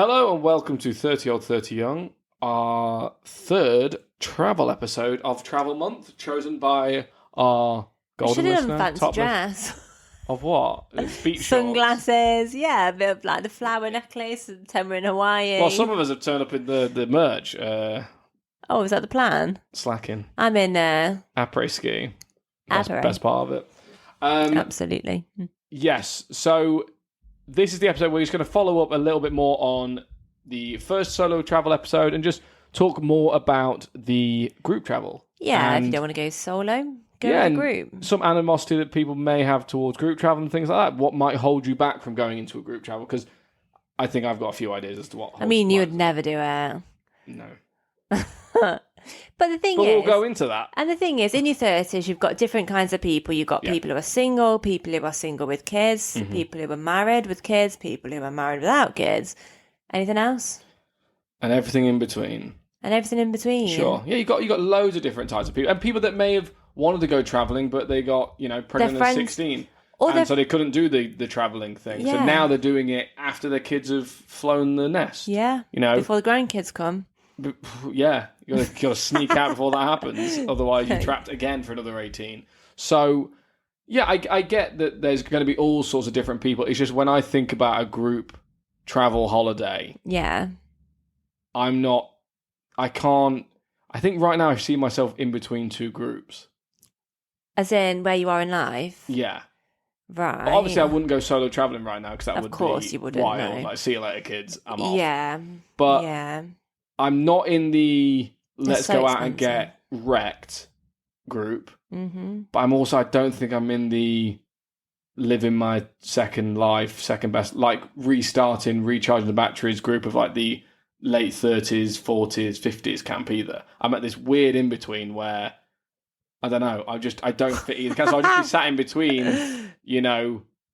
Hello and welcome to 30 Old 30 Young, our third travel episode of Travel Month, chosen by our golden Should have listener. done fancy top dress. Of what? It's beach shorts. Sunglasses, yeah, a bit of like the flower necklace and Temper in Hawaii. Well, some of us have turned up in the merch. Oh, is that the plan? Slacking. I'm in Après ski. Best Après. part of it. Absolutely. Yes, so this is the episode where we're just going to follow up a little bit more on the first solo travel episode and just talk more about the group travel. Yeah, and if you don't want to go solo, go with a group. Some animosity that people may have towards group travel and things like that. What might hold you back from going into a group travel? Because I think I've got a few ideas as to what. I mean, you would never do it. No. But the thing But is, we'll go into that. and the thing is, in your 30s, you've got different kinds of people. You've got people who are single, people who are single with kids, Mm-hmm. people who are married with kids, people who are married without kids. Anything else? And everything in between. And everything in between. Sure. Yeah, you got loads of different types of people. And people that may have wanted to go travelling, but they got, pregnant at 16. And so they couldn't do the travelling thing. So Yeah. now they're doing it after their kids have flown the nest. Yeah. Before the grandkids come. Yeah, you got to sneak out before that happens. Otherwise, you're trapped again for another 18. So, yeah, I get that there's going to be all sorts of different people. It's just when I think about a group travel holiday, Yeah. I think right now I see myself in between two groups. As in where you are in life. Yeah. Right. But obviously, I wouldn't go solo traveling right now because that would be you wouldn't, wild. no. Like, see you later, kids. I'm off. Yeah. But yeah. I'm not in the let's so go out and expensive. get wrecked group. Mm-hmm. But I don't think I'm in the living my second life, second best, like restarting, recharging the batteries group of like the late 30s, 40s, 50s camp either. I'm at this weird in between where I don't know. I don't fit either. So I'll just be sat in between,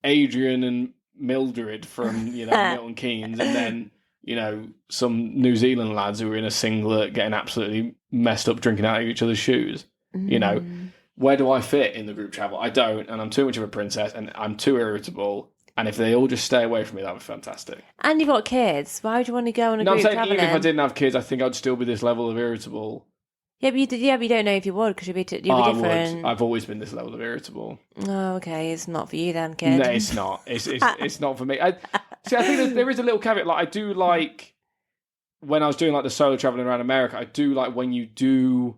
Adrian and Mildred from, Milton Keynes, and then, some New Zealand lads who are in a singlet getting absolutely messed up drinking out of each other's shoes. Where do I fit in the group travel? I don't, and I'm too much of a princess, and I'm too irritable. And if they all just stay away from me, that would be fantastic. And you've got kids. Why would you want to go on a No, I'm group saying traveling? even if I didn't have kids, I think I'd still be this level of irritable. Yeah, but you don't know if you would because you'd be different. I would. I've always been this level of irritable. Oh, okay. It's not for you then, kid. No, it's not. It's not for me. I think there is a little caveat. Like I do like when I was doing like the solo traveling around America. I do like when you do.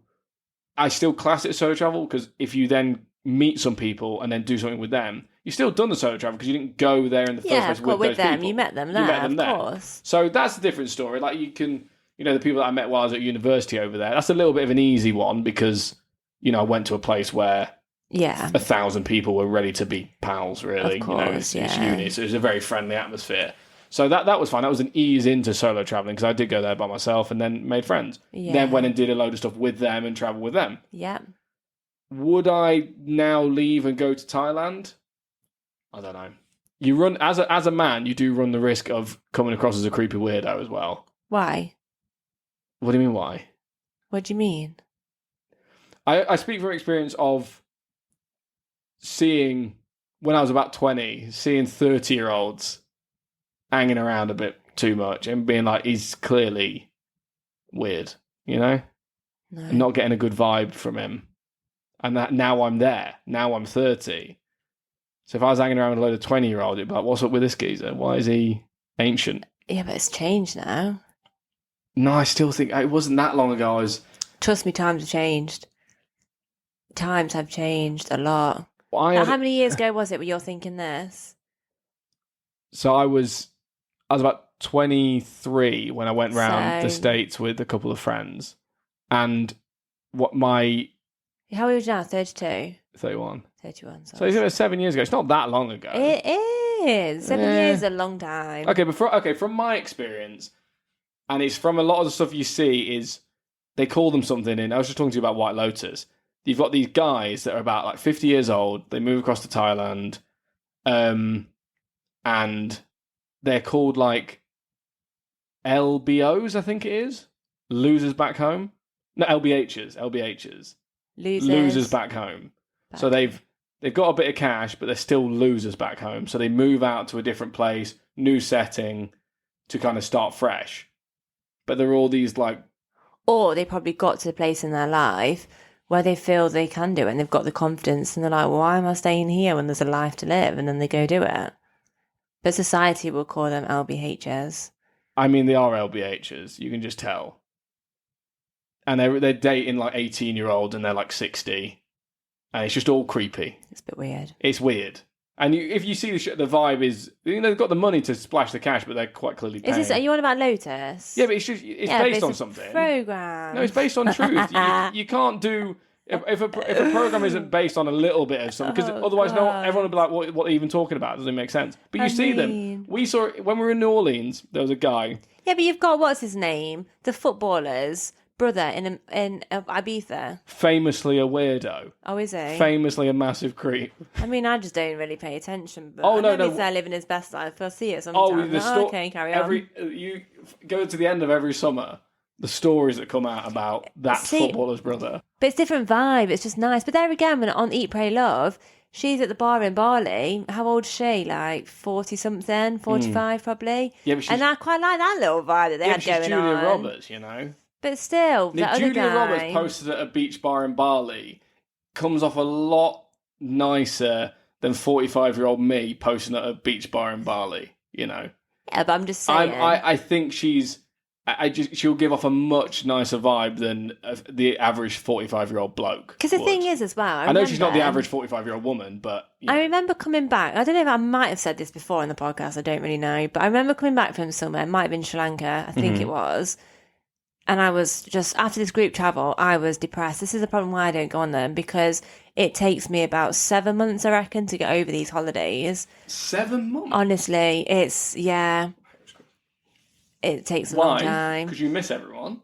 I still class it as solo travel because if you then meet some people and then do something with them, you still done the solo travel because you didn't go there in the first place with those them. people. You met them there, of course. So that's a different story. Like you can, the people that I met while I was at university over there. That's a little bit of an easy one because I went to a place where 1,000 people were ready to be pals. Really, of course, it's uni, so it was a very friendly atmosphere. So that was fine. That was an ease into solo traveling because I did go there by myself and then made friends. Yeah. Then went and did a load of stuff with them and travel with them. Yeah. Would I now leave and go to Thailand? I don't know. You run as a man, you do run the risk of coming across as a creepy weirdo as well. Why? What do you mean why? What do you mean? I speak from experience of seeing when I was about 20, seeing 30-year-olds hanging around a bit too much and being like, he's clearly weird, No. and not getting a good vibe from him. And that now I'm there. Now I'm 30. So if I was hanging around with a load of 20-year-olds, it'd be like, what's up with this geezer? Why is he ancient? Yeah, but it's changed now. No, I still think it wasn't that long ago. Trust me, times have changed. Times have changed a lot. How many years ago was it when you're thinking this? So I was about 23 when I went round the States with a couple of friends. And How old are you now? 32? 31. 31, So sorry. it's 7 years ago. It's not that long ago. It is. 7 years is a long time. Okay, but from my experience, and it's from a lot of the stuff you see, is they call them something. And I was just talking to you about White Lotus. You've got these guys that are about like 50 years old. They move across to Thailand, and they're called like LBOs, I think it is. Losers back home. No, LBHs. Losers back home. So they've got a bit of cash, but they're still losers back home. So they move out to a different place, new setting. to kind of start fresh. But there are all these like, Or they probably got to the place in their life where they feel they can do it and they've got the confidence and they're like, well, why am I staying here when there's a life to live? And then they go do it. But society will call them LBHs. I mean, they are LBHs. You can just tell. And they're dating like 18-year-olds and they're like 60. And it's just all creepy. It's a bit weird. It's weird. And if you see the vibe is, they've got the money to splash the cash, but they're quite clearly paying. Are you on about Lotus? Yeah, but it's based on something. Program. No, it's based on truth. you can't do if a program isn't based on a little bit of something, because otherwise everyone will be like, what are you even talking about? It doesn't make sense. But you see them. We saw when we were in New Orleans. There was a guy. Yeah, but you've got what's his name? The footballer's brother in Ibiza. Famously a weirdo. Oh, is he? Famously a massive creep. I mean, I just don't really pay attention. But no. He's there living his best life. I'll see it sometimes. Okay, carry on. You go to the end of every summer, the stories that come out about that footballer's brother. But it's different vibe. It's just nice. But there again, when on Eat, Pray, Love, she's at the bar in Bali. How old is she? Like 40-something, 45 probably. Yeah, but and I quite like that little vibe that they had going Julia on. Julia Roberts, you know. But still, Julia Roberts posted at a beach bar in Bali comes off a lot nicer than 45-year-old me posting at a beach bar in Bali, you know. Yeah, but I'm just saying. I think she'll give off a much nicer vibe than the average 45-year-old bloke. Because the thing is as well, I know she's not the average 45-year-old woman, but... You know. I remember coming back, I don't know if I might have said this before in the podcast, I don't really know, but I remember coming back from somewhere, it might have been Sri Lanka, I think it was, and I was just, after this group travel, I was depressed. This is the problem why I don't go on them, because it takes me about 7 months, I reckon, to get over these holidays. 7 months? Honestly, it takes a long time. Because you miss everyone.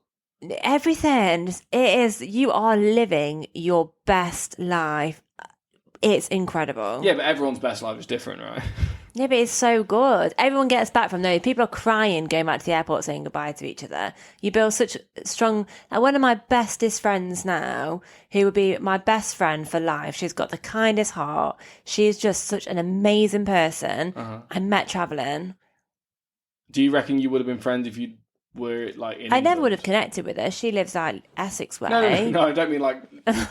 Everything. It is, you are living your best life. It's incredible. Yeah, but everyone's best life is different, right? Yeah, but it's so good. Everyone gets back from those. People are crying going back to the airport saying goodbye to each other. You build such strong... Like one of my bestest friends now, who would be my best friend for life, she's got the kindest heart. She is just such an amazing person. I met travelling. Do you reckon you would have been friends if you were like in I never would have connected with her. She lives like Essex way. No, I don't mean like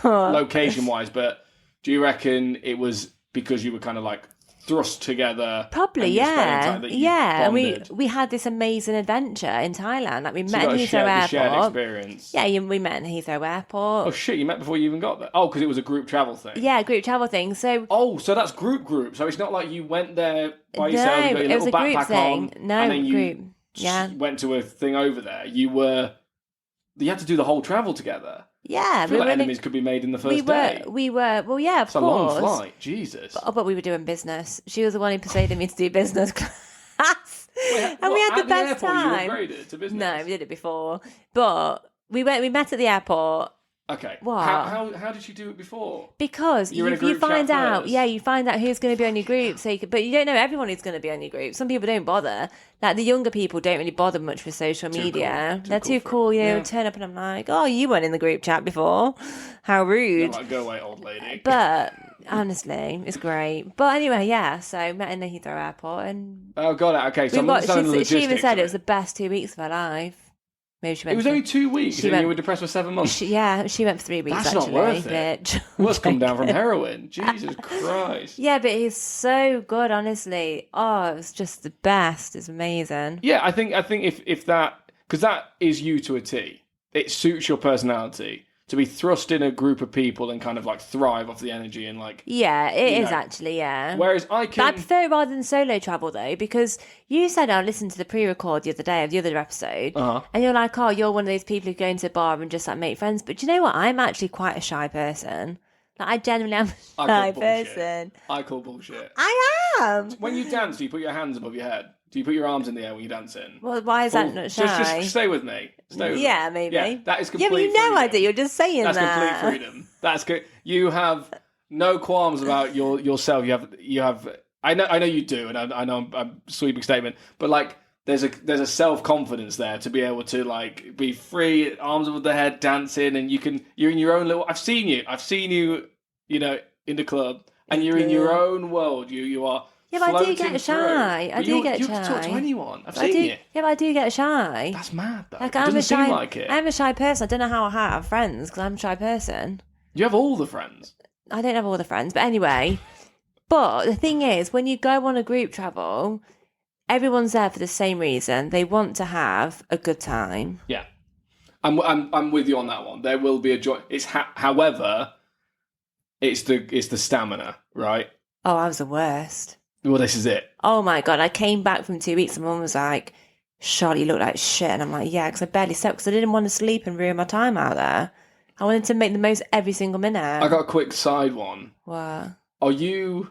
location-wise, but do you reckon it was because you were kind of like thrust together? Probably, yeah. Yeah, and we had this amazing adventure in Thailand. Like we met in Heathrow Airport. Shared experience. Yeah, we met in Heathrow Airport. Oh shit, you met before you even got there? Oh, because it was a group travel thing. Yeah, group travel thing. So so that's group. So it's not like you went there by yourself. No, you got your it was a little group backpack thing. on, No, and then group. Yeah, went to a thing over there. You had to do the whole travel together. Yeah, I feel like enemies could be made in the first day. We were. Well, yeah, of course. It's a long flight. Jesus. But we were doing business. She was the one who persuaded me to do business class. Wait, and we had the best airport, time. You upgraded to business? No, we did it before. But we met at the airport. Okay. What? How did you do it before? Because you find out, you find out who's going to be on your group. But you don't know everyone who's going to be on your group. Some people don't bother. Like the younger people don't really bother much with social media. Cool. They're too cool. Turn up and I'm like, oh, you weren't in the group chat before. How rude. Like, go away, old lady. But honestly, it's great. But anyway, yeah. So met in the Heathrow Airport and got it. Okay, so I'm understanding the logistics. She even said it was the best 2 weeks of her life. Maybe she went. It was only 2 weeks, and you were depressed for 7 months. She went for 3 weeks. That's actually, not worth it. Let's come down from heroin. Jesus Christ. Yeah, but he's so good. Honestly, it was just the best. It's amazing. Yeah, I think if that, because that is you to a T. It suits your personality to be thrust in a group of people and kind of like thrive off the energy and like. Yeah, it is actually, yeah. Whereas I prefer it rather than solo travel though, because you said I listened to the pre-record the other day of the other episode, and you're like, you're one of those people who go into a bar and just like make friends. But do you know what? I'm actually quite a shy person. Like I genuinely am a shy person. I call bullshit. I am. When you dance, do you put your hands above your head? Do you put your arms in the air when you dance in? Well, why is that not shy? Just stay with me. Maybe. Yeah, that is complete freedom. Yeah, but you know I do. You're just saying That's that. complete freedom. That's good. You have no qualms about yourself. You have. I know you do, and I know I'm a sweeping statement, but like there's a self confidence there to be able to like be free, arms above the head, dancing, and you're in your own little. I've seen you, in the club, and you're in your own world. You are Yeah, but I do floating get through. shy. I But do get you shy. can talk to anyone. I've I do. seen you. Yeah, but I do get shy. That's mad, though. Like It I'm doesn't a shy. seem like it. I'm a shy person. I don't know how I have friends because I'm a shy person. You have all the friends. I don't have all the friends, but anyway. But the thing is, when you go on a group travel, everyone's there for the same reason. They want to have a good time. Yeah. I'm with you on that one. There will be a joy. However, it's the stamina, right? Oh, I was the worst. Well, this is it. Oh my God. I came back from 2 weeks and Mum was like, Charlotte, you look like shit. And I'm like, yeah, because I barely slept because I didn't want to sleep and ruin my time out there. I wanted to make the most every single minute. I got a quick side one. What? Are you...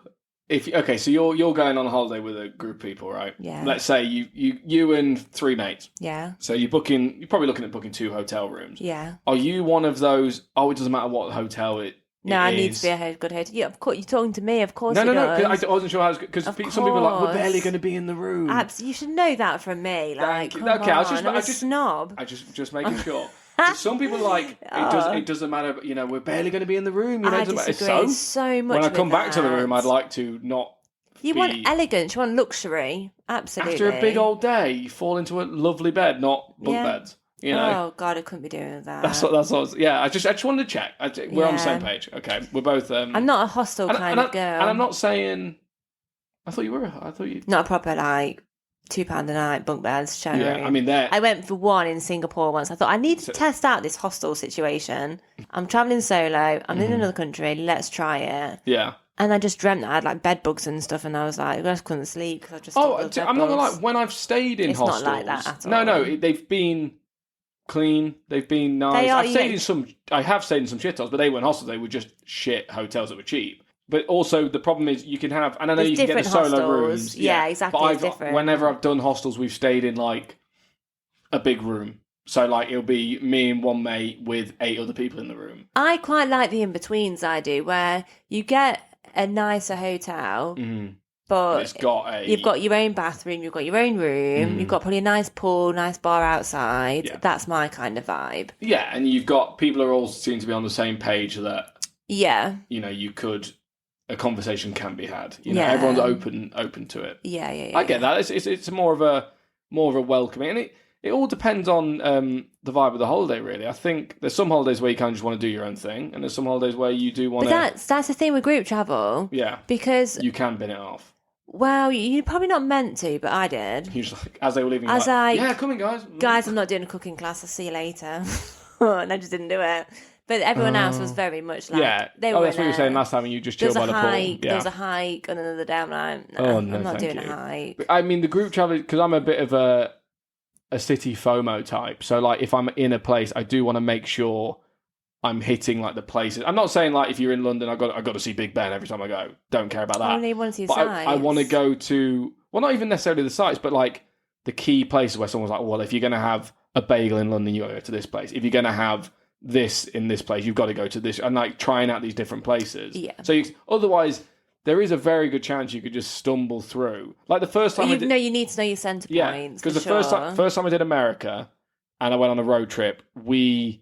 Okay, so you're going on a holiday with a group of people, right? Yeah. Let's say you and 3 mates. Yeah. So you're probably looking at booking 2 hotel rooms. Yeah. Are you one of those? Oh, it doesn't matter what hotel it. No, I need to be a good hotel. Yeah, of course. You're talking to me, of course. No. Does. I wasn't sure how because some people are like, we're barely going to be in the room. You should know that from me. Like, come okay, on, I'm a snob. I just making sure. Some people are like it doesn't matter. You know, we're barely going to be in the room. You know, I it doesn't matter. disagree so much. When I with come back to the room, that. I'd like to not. You want elegance. You want luxury. Absolutely. After a big old day, you fall into a lovely bed, not bunk beds. You know? Oh God, I couldn't be doing that. That's what. Yeah, I just wanted to check. We're on the same page. Okay, we're both. I'm not a hostile kind of girl, and I'm not saying. I thought you were. I thought you. Not a proper like £2 a night bunk beds. Sharing. Yeah, I mean I went for one in Singapore once. I thought I need to test out this hostel situation. I'm traveling solo. I'm in another country. Let's try it. Yeah. And I just dreamt that I had like bed bugs and stuff, and I was like, I just couldn't sleep because I just. I'm not gonna lie. When I've stayed in hostels, not like that at all. No, they've been clean. They've been nice. I have stayed in some shit hotels, but they weren't hostels. They were just shit hotels that were cheap. But also the problem is you can have, and I know you can get the solo hostels. rooms. Yeah, exactly. But it's different. Whenever I've done hostels, we've stayed in like a big room. So like it'll be me and one mate with 8 other people in the room. I quite like the in betweens. I do, where you get a nicer hotel, but you've got your own bathroom, you've got your own room, you've got probably a nice pool, nice bar outside. Yeah. That's my kind of vibe. Yeah, and you've got people are all seem to be on the same page that a conversation can be had. You know, everyone's open to it. Yeah. I get that. It's more of a welcoming, and it all depends on the vibe of the holiday, really. I think there's some holidays where you kind of just want to do your own thing, and there's some holidays where you do want to... But that's the thing with group travel. Yeah. Because... You can bin it off. Well, you're probably not meant to, but I did. You just, like, as they were leaving, yeah, come in, guys. Guys, I'm not doing a cooking class. I'll see you later. And I just didn't do it. But everyone else was very much like... Yeah. They were that's what you were saying last time, and you just chilled by the pool. Yeah. There was a hike on another day. I'm like, no, I'm not doing a hike. I mean, the group travel, because I'm a bit of a city FOMO type. So, like, if I'm in a place, I do want to make sure I'm hitting, like, the places. I'm not saying, like, if you're in London, I've got to see Big Ben every time I go. Don't care about that. I only want to see but sites. I want to go to, well, not even necessarily the sites, but, like, the key places where someone's like, well, if you're going to have a bagel in London, you got to go to this place. If you're going to have this in this place, you've got to go to this. And, like, trying out these different places. Yeah. So, otherwise... There is a very good chance you could just stumble through. Like the first time you need to know your centre points. Because the first time I did America and I went on a road trip, we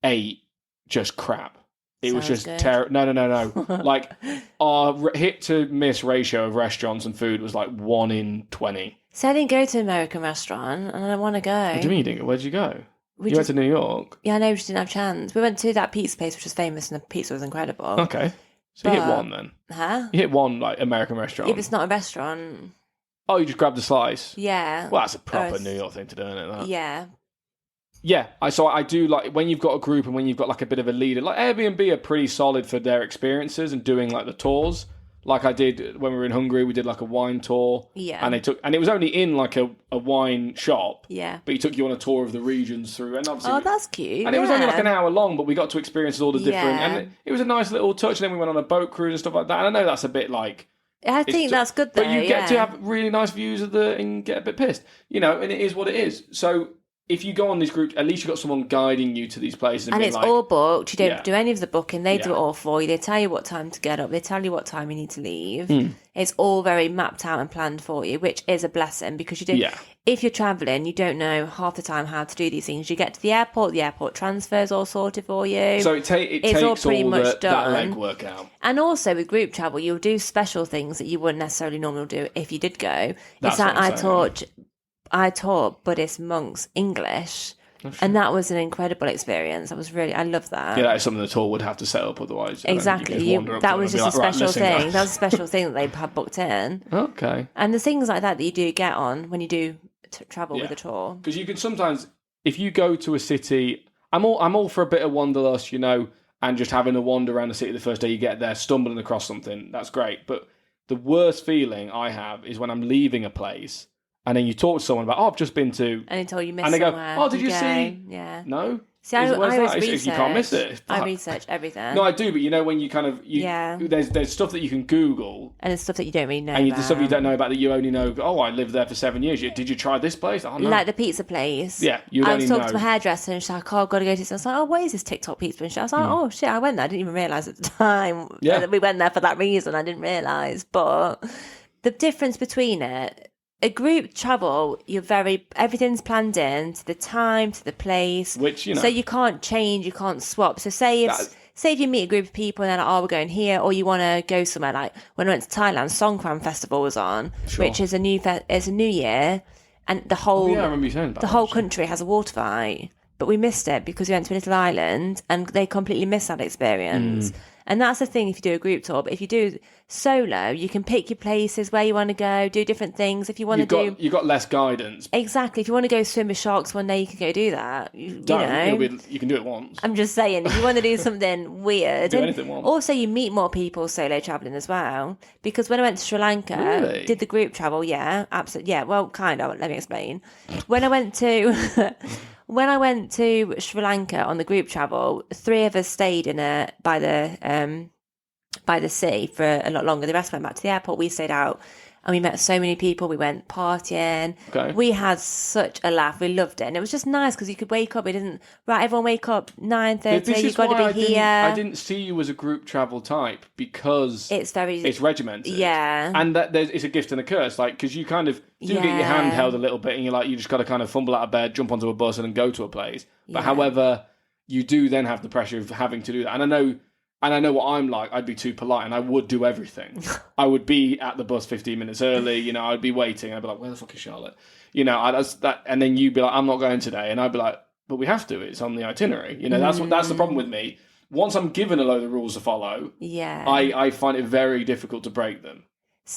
ate just crap. It was just terrible. No. Like our hit to miss ratio of restaurants and food was like 1 in 20. So I didn't go to an American restaurant and I want to go. What do you mean you didn't? Where'd you go? You went to New York? Yeah, I know, we just didn't have a chance. We went to that pizza place which was famous and the pizza was incredible. Okay. So you hit one then? Huh? You hit one, like, American restaurant? If it's not a restaurant. Oh, you just grabbed a slice? Yeah. Well, that's a proper New York thing to do, isn't it? That? Yeah. Yeah, I do like, when you've got a group and when you've got, like, a bit of a leader, like, Airbnb are pretty solid for their experiences and doing, like, the tours. Like I did when we were in Hungary, we did, like, a wine tour. Yeah. And it was only in, like, a wine shop. Yeah. But he took you on a tour of the regions through, and obviously... that's cute. And it was only, like, an hour long, but we got to experience all the different... And it was a nice little touch, and then we went on a boat cruise and stuff like that. And I know that's a bit, like... I think that's good, though. But you get to have really nice views of and get a bit pissed. You know, and it is what it is. So... if you go on these groups, at least you've got someone guiding you to these places. And being it's like, all booked. You don't Yeah. do any of the booking. They do Yeah. it all for you. They tell you what time to get up. They tell you what time you need to leave. Hmm. It's all very mapped out and planned for you, which is a blessing because you do. Yeah. If you're travelling, you don't know half the time how to do these things. You get to the airport transfer's all sorted for you. So it takes all all pretty much that done. legwork out. And also with group travel, you'll do special things that you wouldn't necessarily normally do if you did go. That's It's like what I'm saying. I taught Buddhist monks English. And that was an incredible experience. I love that. Yeah, that is something the tour would have to set up, otherwise. I don't think Exactly. you just wander up to That them was and just be a like, special "Right, listen, thing. guys." That was a special thing that they had booked in. Okay. And the things like that you do get on when you do travel with Yeah. a tour. Because you can sometimes, if you go to a city, I'm all for a bit of wanderlust, and just having a wander around the city the first day you get there, stumbling across something. That's great. But the worst feeling I have is when I'm leaving a place and then you talk to someone about, I've just been to, And until you miss and they go, somewhere. "Oh, did you go. see?" Yeah. No. See, I Where's always that? research. It's- you can't miss it. I Fuck. research everything. No, I do, but when you kind of, Yeah. there's stuff that you can Google. And it's stuff that you don't really know And about. the stuff you don't know about that you only know, I lived there for 7 years. Did you try this place? Oh, no. Like the pizza place. Yeah, you'd I only was talking to know. my hairdresser and she's like, I've got to go to this. I was like, what is this TikTok pizza? And I was like, oh shit, I went there. I didn't even realise at the time Yeah. that we went there for that reason. I didn't realise. But the difference between it, a group travel, everything's planned in to the time, to the place. Which, So you can't change, you can't swap. So say if you meet a group of people and they're like, we're going here, or you want to go somewhere, like when I went to Thailand, Songkran Festival was on, Sure. which is it's a new year, and the whole yeah, I remember you saying about the that, whole actually. country has a water fight, but we missed it because we went to a little island and they completely missed that experience. And that's the thing if you do a group tour. But if you do solo, you can pick your places where you want to go, do different things. If you want to You've got less guidance. exactly, if you want to go swim with sharks one day, you can go do that. You know, You can do it once. I'm just saying, if you want to do something weird, Do and anything once. also you meet more people solo traveling as well. Because when I went to Sri Lanka, Really? did the group travel? Yeah, absolutely. Yeah, well, kind of. Let me explain. When I went to Sri Lanka on the group travel, 3 of us stayed by the sea for a lot longer. The rest went back to the airport. We stayed out. And we met so many people. We went partying. Okay. We had such a laugh. We loved it. And it was just nice because you could wake up. It didn't, right, everyone wake up 9:30. This You've is got why to be here. I didn't see you as a group travel type because It's regimented. Yeah. And it's a gift and a curse. Like, because you kind of do get your hand Yeah. held a little bit and you just got to kind of fumble out of bed, jump onto a bus and then go to a place. But Yeah. however, you do then have the pressure of having to do that. And I know what I'm like. I'd be too polite and I would do everything. I would be at the bus 15 minutes early. I'd be waiting. I'd be like, where the fuck is Charlotte? And then you'd be like, I'm not going today. And I'd be like, but we have to. It's on the itinerary. That's the problem with me. Once I'm given a load of rules to follow, Yeah. I find it very difficult to break them.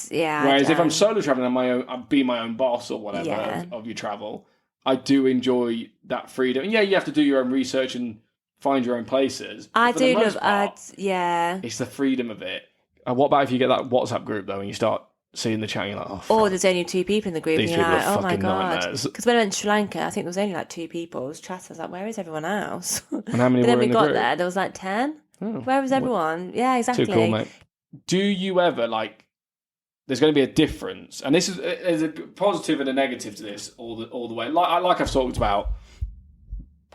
Yeah. Whereas if I'm don't. solo traveling on my own, I'd be my own boss or whatever Yeah. of your travel. I do enjoy that freedom. And yeah, you have to do your own research and find your own places. I But for the do most love, part, yeah. it's the freedom of it. What about if you get that WhatsApp group though, and you start seeing the chat, and you're like, oh, fuck. Or there's only 2 people in the group, These and you're people like, are oh my fucking god. nightmares. Because when I went to Sri Lanka, I think there was only like 2 people. I was chatting, I was like, where is everyone else? And how many But then were we in the got group? there was like 10. Oh, Where was everyone? Yeah, exactly. too cool, mate. Do you ever There's going to be a difference, and this is there's a positive and a negative to this all the way. Like I've talked about,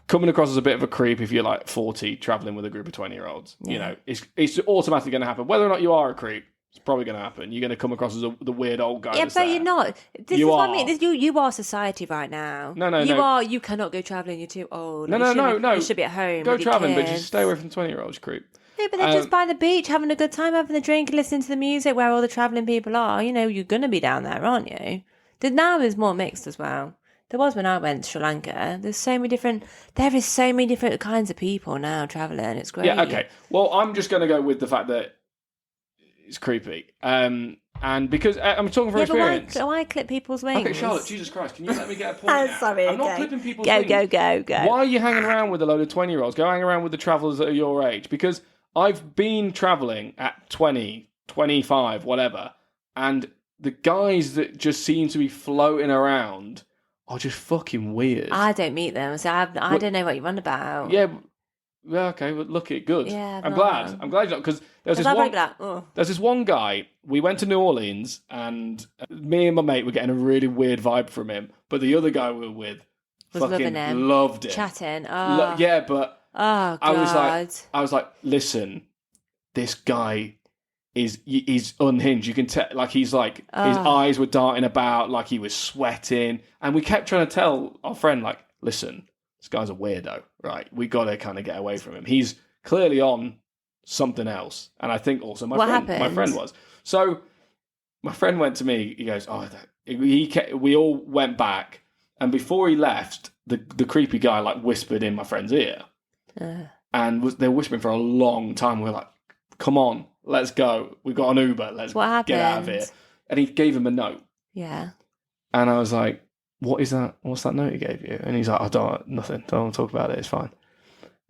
coming across as a bit of a creep if you're like 40 traveling with a group of 20-year-olds. Yeah. It's automatically going to happen. Whether or not you are a creep, it's probably going to happen. You're going to come across as the weird old guy. Yeah, that's but there. you're not. This You is what I are. mean. You are society right now. No, you no. are. You cannot go traveling. You're too old. No, You no. You should be at home. Go with your traveling, but kids. just stay away from 20-year-olds, creep. Yeah, but they're just by the beach having a good time, having a drink, listening to the music where all the travelling people are. You're going to be down there, aren't you? Now is more mixed as well. There was when I went to Sri Lanka. There is so many different kinds of people now travelling. It's great. Yeah, okay. Well, I'm just going to go with the fact that it's creepy. And because I'm talking from Yeah, but experience. why clip people's wings? Okay, Charlotte, Jesus Christ, can you let me get a point I'm out? sorry, I'm not okay. clipping people's Go, wings. go. Why are you hanging around with a load of 20-year-olds? Go hang around with the travellers that are your age. Because I've been travelling at 20, 25, whatever, and the guys that just seem to be floating around are just fucking weird. I don't meet them, so I don't know what you're on about. Yeah, well, okay, well, look it, good. Yeah, I'm no. glad. I'm glad you're not, because there's Because this I one... might be like, oh. There's this one guy, we went to New Orleans, and me and my mate were getting a really weird vibe from him, but the other guy we were with Was fucking loving him. loved it. Chatting. Oh, Yeah, but oh God. I was like, listen, this guy is unhinged. You can tell, like, he's like, his eyes were darting about, like he was sweating. And we kept trying to tell our friend, like, listen, this guy's a weirdo, right? We got to kind of get away from him. He's clearly on something else. And I think also my friend was. So my friend went to me, he goes, we all went back. And before he left, the creepy guy like whispered in my friend's ear. And they were whispering for a long time. We were like, come on, let's go. We got an Uber. Let's get out of here. And he gave him a note. Yeah. And I was like, what is that? What's that note he gave you? And he's like, nothing. Don't want to talk about it. It's fine.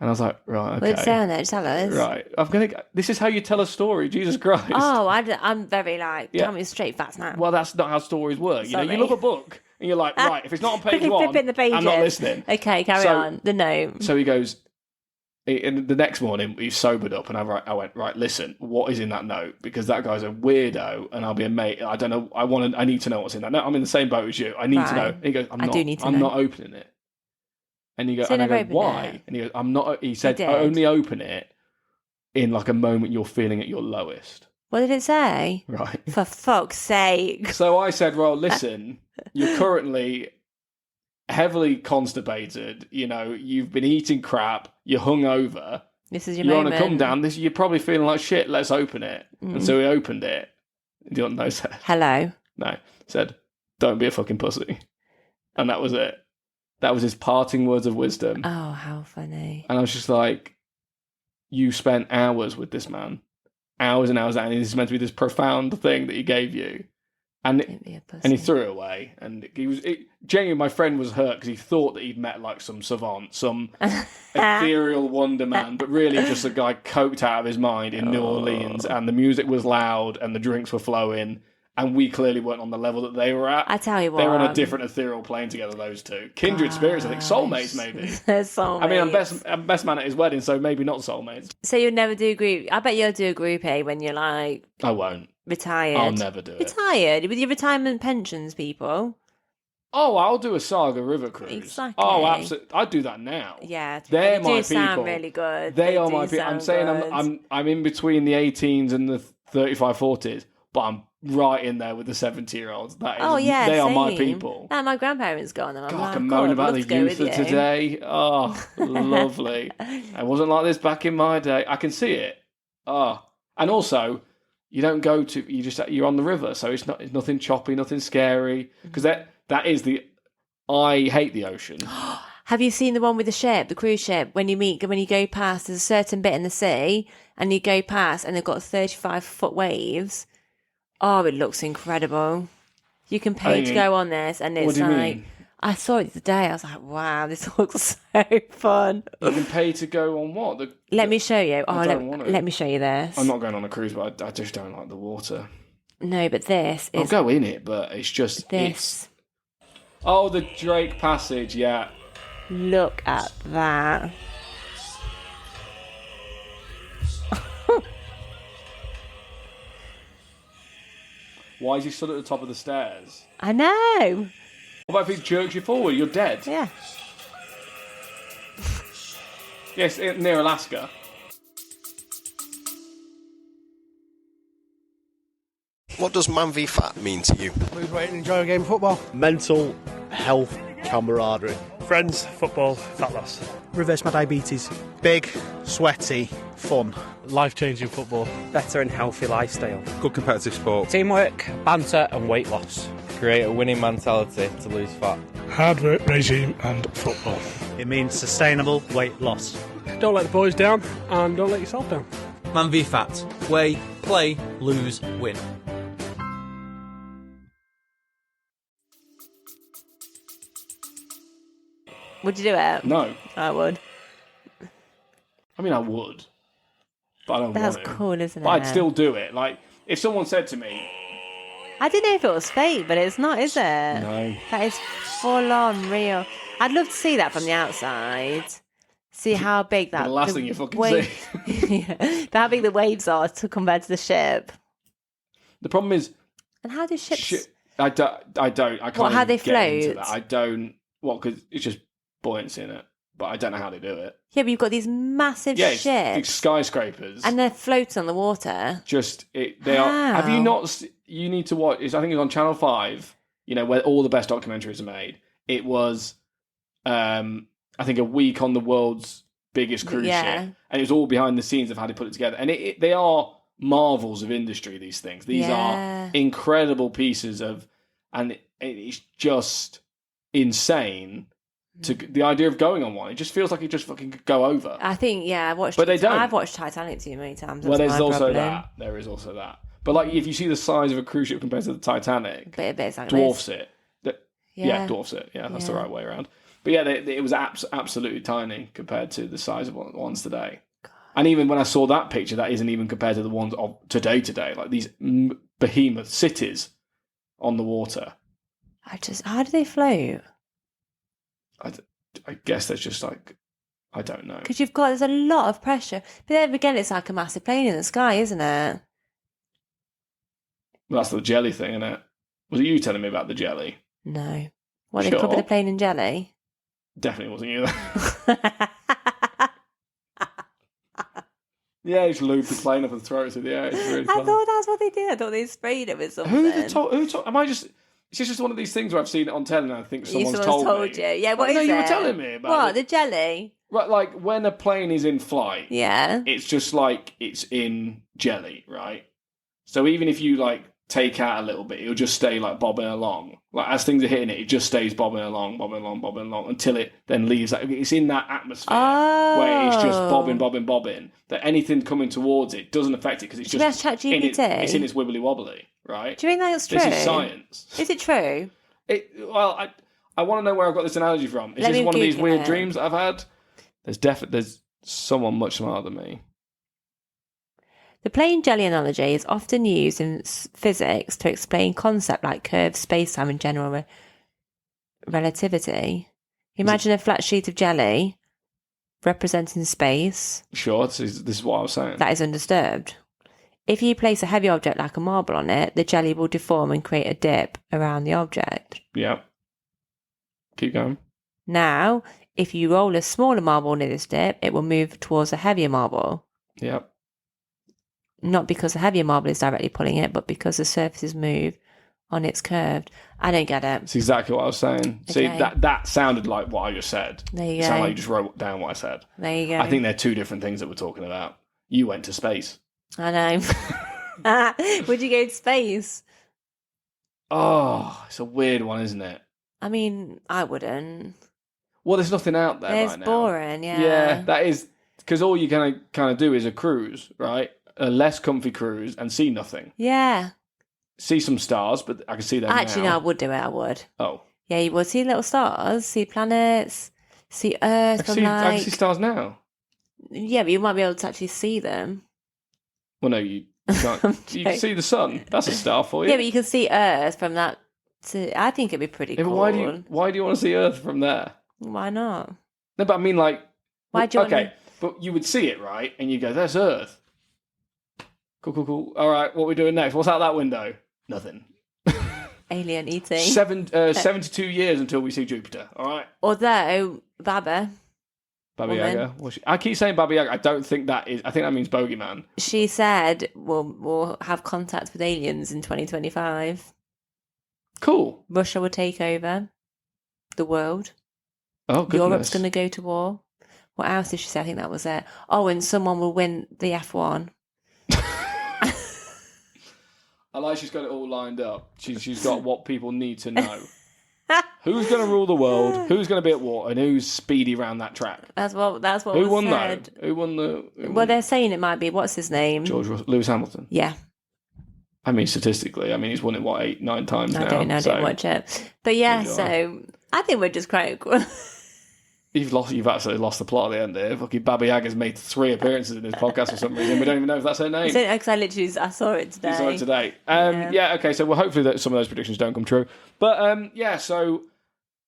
And I was like, right, okay. What did it say on there? Tell us. Right. This is how you tell a story. Jesus Christ. Oh, I'm very like, tell me straight facts now. Well, that's not how stories work. Sorry. You love a book and you're like, right, if it's not on page Quickly one, flipping the pages. I'm not listening. Okay, carry on. The note. So he goes, and the next morning he sobered up, and I went, right, listen, what is in that note? Because that guy's a weirdo, and I'll be a mate. I don't know. I need to know what's in that note. I'm in the same boat as you. I need to know. And he goes, I'm not opening it. And you go, and I go, why? It. And he goes, I'm not. He said, I only open it in like a moment you're feeling at your lowest. What did it say? Right. For fuck's sake. So I said, well, listen, you're currently heavily constipated, you've been eating crap, you're hungover. This is your you're moment. on a come down. You're probably feeling like shit. Let's open it. And so we opened it. Do you know what no said? Hello. No. Said, don't be a fucking pussy. And that was it. That was his parting words of wisdom. Oh, how funny. And I was just like, you spent hours with this man. Hours and hours, and this is meant to be this profound thing that he gave you. And he threw it away. And genuinely, my friend was hurt because he thought that he'd met like some savant, some ethereal wonder man, but really just a guy coked out of his mind in New Orleans. And the music was loud and the drinks were flowing. And we clearly weren't on the level that they were at. I tell you what. They were on a different ethereal plane together, those two. Kindred spirits, I think. Soulmates, maybe. Soulmates. I mean, I'm best man at his wedding, so maybe not soulmates. So you'll never do group... I bet you'll do a group A when you're like... I won't. Retired. I'll never do it. Retired? With your retirement pensions, people? Oh, I'll do a Saga River cruise. Exactly. Oh, absolutely. I'd do that now. Yeah. They're my people. Sound really good. They are my people. I'm saying I'm in between the 18s and the 35, 40s, but I'm right in there with the 70-years. They are my people. My grandparents gone, and I'm I can moan about the youth of today. Oh, lovely. It wasn't like this back in my day. I can see it. Oh, and also, you don't go to. You're on the river, so it's nothing choppy, nothing scary. Because that is the. I hate the ocean. Have you seen the one with the ship, the cruise ship? When you go past, there's a certain bit in the sea, and you go past, and they've got 35-foot waves. Oh, it looks incredible. You can pay to go on this, and it's like... I saw it today. I was like, wow, this looks so fun. You can pay to go on what? Let me show you. Let me show you this. I'm not going on a cruise, but I just don't like the water. No, but this is... I'll go in it, but it's just... This. Oh, the Drake Passage, yeah. Look at that. Why is he stood at the top of the stairs? I know. What about if he jerks you forward? You're dead. Yeah. Yes, near Alaska. What does Man v Fat mean to you? Lose weight and enjoy a game of football. Mental health, camaraderie. Friends, football, fat loss. Reverse my diabetes. Big, sweaty, fun. Life-changing football. Better and healthy lifestyle. Good competitive sport. Teamwork, banter and weight loss. Create a winning mentality to lose fat. Hard work regime and football. It means sustainable weight loss. Don't let the boys down and don't let yourself down. Man v Fat. Weigh, play, lose, win. Would you do it? No. I would. I mean, I would. But I don't That's want to. cool, isn't it? But I'd still do it. Like, if someone said to me... I didn't know if it was fake, but it's not, is it? No. That is full on real. I'd love to see that from the outside. See how big that... The last thing you fucking see. Yeah. How big the waves are compared to the ship. The problem is... And how do ships... I can't how they get into float? that. I don't... Well, because it's just buoyancy in it, but I don't know how they do it. Yeah, but you've got these massive Yeah, it's ships. skyscrapers. And they're floating on the water. They are. Have you not? You need to watch. I think it's on Channel 5. You know where all the best documentaries are made. It was, I think, a week on the world's biggest cruise ship, and it was all behind the scenes of how they put it together. And they are marvels of industry. These things. These are incredible pieces of, and it's just insane. To the idea of going on one, it just feels like it just fucking could go over. I think, I've watched. But they don't. I've watched Titanic too many times. Well, there's also that. There is also that. But like, if you see the size of a cruise ship compared to the Titanic, it's like dwarfs it. Dwarfs it. Yeah, that's the right way around. But yeah, it was absolutely tiny compared to the size of ones today. God. And even when I saw that picture, that isn't even compared to the ones of today. Like these behemoth cities on the water. How do they float? I guess there's just like, I don't know. Because there's a lot of pressure. But then again, it's like a massive plane in the sky, isn't it? Well, that's the jelly thing, isn't it? Was it you telling me about the jelly? No. What, they covered the plane in jelly? Definitely wasn't you. Yeah, just lube the plane up and throw it through the air. It's really fun. I thought that's what they did. I thought they sprayed it with something. Am I just... It's just one of these things where I've seen it on telly and I think someone's told me. You. Yeah, what is it? You were telling me about what, it. The jelly? Right, like when a plane is in flight, it's just like it's in jelly, right? So even if you like take out a little bit, it'll just stay like bobbing along. Like as things are hitting it, it just stays bobbing along until it then leaves. Like, it's in that atmosphere where it's just bobbing. That anything coming towards it doesn't affect it because it's just it's in its wibbly wobbly, right? Do you think that's true? This is science. Is it true? I want to know where I got this analogy from. Is this one of these weird dreams that I've had? There's someone much smarter than me. The plain jelly analogy is often used in physics to explain concepts like curved space-time and general relativity. Imagine a flat sheet of jelly representing space. Sure, this is what I was saying. That is undisturbed. If you place a heavy object like a marble on it, the jelly will deform and create a dip around the object. Yeah. Keep going. Now, if you roll a smaller marble near this dip, it will move towards a heavier marble. Yeah. Not because the heavier marble is directly pulling it, but because the surfaces move on its curved. I don't get it. It's exactly what I was saying. Okay. See, that sounded like what I just said. There you go. It sounded like you just wrote down what I said. There you go. I think they're two different things that we're talking about. You went to space. I know. Would you go to space? Oh, it's a weird one, isn't it? I mean, I wouldn't. Well, there's nothing out there right now. It's boring, yeah. Yeah, that is... Because all you kind of do is a cruise, right? A less comfy cruise and see nothing. Yeah. See some stars, but I can see them Actually, now. no, I would do it, I would. Oh. Yeah, you would see little stars, see planets, see Earth. I can see stars now. Yeah, but you might be able to actually see them. Well, no, you can't. You can see the sun. That's a star for you. Yeah, but you can see Earth from that. I think it'd be pretty cool. Why do you want to see Earth from there? Why not? No, but I mean, like, why do you want but you would see it, right? And you go, "There's Earth." Cool. All right, what are we doing next? What's out that window? Nothing. Alien eating. 72 years until we see Jupiter. All right. Although Baba Yaga. I keep saying Baba Yaga. I don't think that is. I think that means bogeyman. She said we'll have contact with aliens in 2025. Cool. Russia will take over the world. Oh, goodness. Europe's going to go to war. What else did she say? I think that was it. Oh, and someone will win the F1. I like she's got it all lined up. She's got what people need to know. Who's going to rule the world? Who's going to be at war? And who's speedy around that track? That's what. Who won said. Though? Who won the? Well, they're saying it might be. What's his name? Lewis Hamilton. Yeah. I mean, statistically, he's won it 8-9 times now. I don't know. I didn't watch it, but yeah. So I think we're just quite cool. You've absolutely lost the plot at the end there. Fucking Baba Yaga's made 3 appearances in this podcast for some reason. We don't even know if that's her name. Because I saw it today. You saw it today. Okay, so hopefully that some of those predictions don't come true. But so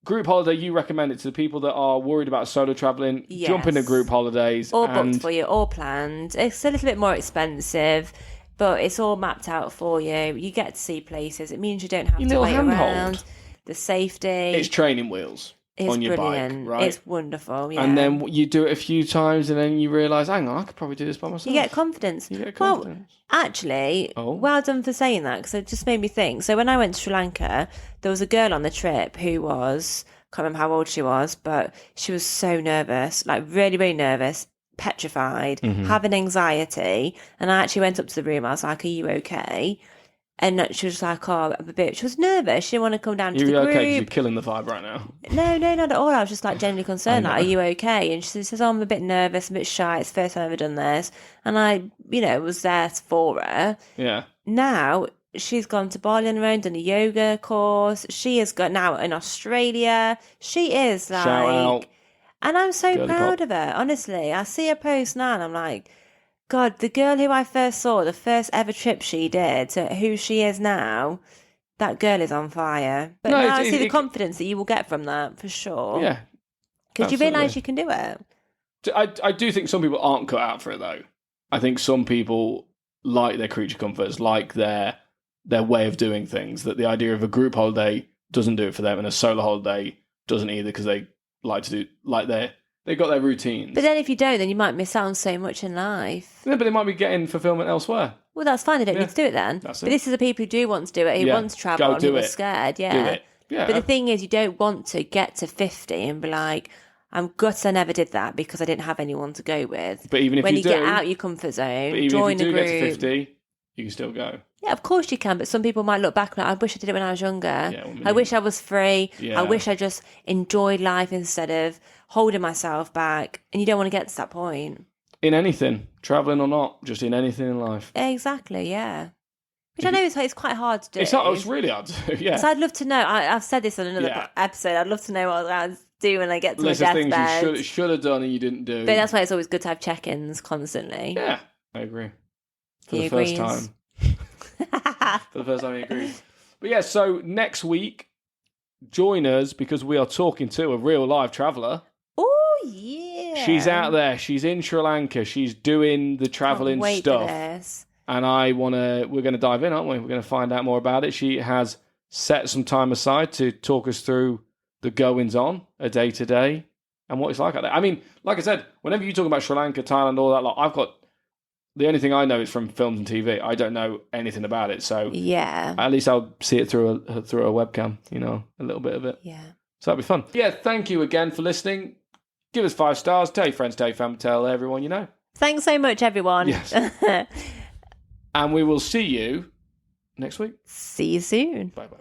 group holiday, you recommend it to the people that are worried about solo travelling. Yes. Jump into group holidays. All booked for you, all planned. It's a little bit more expensive, but it's all mapped out for you. You get to see places. It means you don't have to wait around. The safety. It's training wheels. It's on your brilliant. bike, right? It's wonderful, yeah. And then you do it a few times, and then you realise, hang on, I could probably do this by myself. You get confidence. Well, actually, well done for saying that, because it just made me think. So when I went to Sri Lanka, there was a girl on the trip who was, can't remember how old she was, but she was so nervous, like really, really nervous, petrified, having anxiety. And I actually went up to the room. I was like, "Are you okay?" And she was like, "Oh, I'm a bit." She was nervous. She didn't want to come down to the You're group. okay because you're killing the vibe right now. No, not at all. I was just like genuinely concerned. Like, are you okay? And she says, "Oh, I'm a bit nervous, a bit shy. It's the first time I've ever done this." And I, was there for her. Yeah. Now she's gone to Bali on her own, done a yoga course. She has got now in Australia. She is like, Shout out. and I'm so Girly proud pop. of her. Honestly, I see her post now, and I'm like, God, the girl who I first saw, the first ever trip she did to who she is now, that girl is on fire. But No, now I it- see the it- confidence that you will get from that, for sure. Yeah. Because you absolutely. realise you can do it. I do think some people aren't cut out for it, though. I think some people like their creature comforts, like their way of doing things, that the idea of a group holiday doesn't do it for them, and a solo holiday doesn't either, because they like to do, like they've got their routines. But then if you don't, then you might miss out on so much in life. Yeah, but they might be getting fulfillment elsewhere. Well, that's fine. They don't Yeah. need to do it then. That's But it. this is the people who do want to do it, who Yeah. want to travel, Go and do who are it. scared. Yeah. Do it. Yeah. But the thing is, you don't want to get to 50 and be like, I'm gutted I never did that because I didn't have anyone to go with. But even if when you you do, get out your comfort zone, but even join if you a do group. get to 50, you can still go. Yeah, of course you can. But some people might look back and like, I wish I did it when I was younger. Yeah, well, I wish I was free. Yeah. I wish I just enjoyed life instead of holding myself back. And you don't want to get to that point. In anything, travelling or not, just in anything in life. Exactly, yeah. Which I know it's quite hard to do. It's really hard to do, yeah. So I'd love to know. I've said this on another Yeah. episode. I'd love to know what I was doing when I get to List my of things deathbed. you should have done and you didn't do. But that's why it's always good to have check-ins constantly. Yeah, I agree. For He the first agrees. time. For the first time, I agree. But yeah, so next week, join us because we are talking to a real live traveller. Oh, yeah. She's out there. She's in Sri Lanka. She's doing the travelling Can't wait stuff. For this. And we're going to dive in, aren't we? We're going to find out more about it. She has set some time aside to talk us through the goings on, a day to day, and what it's like out there. I mean, like I said, whenever you talk about Sri Lanka, Thailand, all that, I've got the only thing I know is from films and TV. I don't know anything about it, so Yeah. at least I'll see it through a webcam, a little bit of it. Yeah. So that'd be fun. Yeah, thank you again for listening. Give us 5 stars. Tell your friends, tell your family, tell everyone you know. Thanks so much, everyone. Yes. And we will see you next week. See you soon. Bye bye.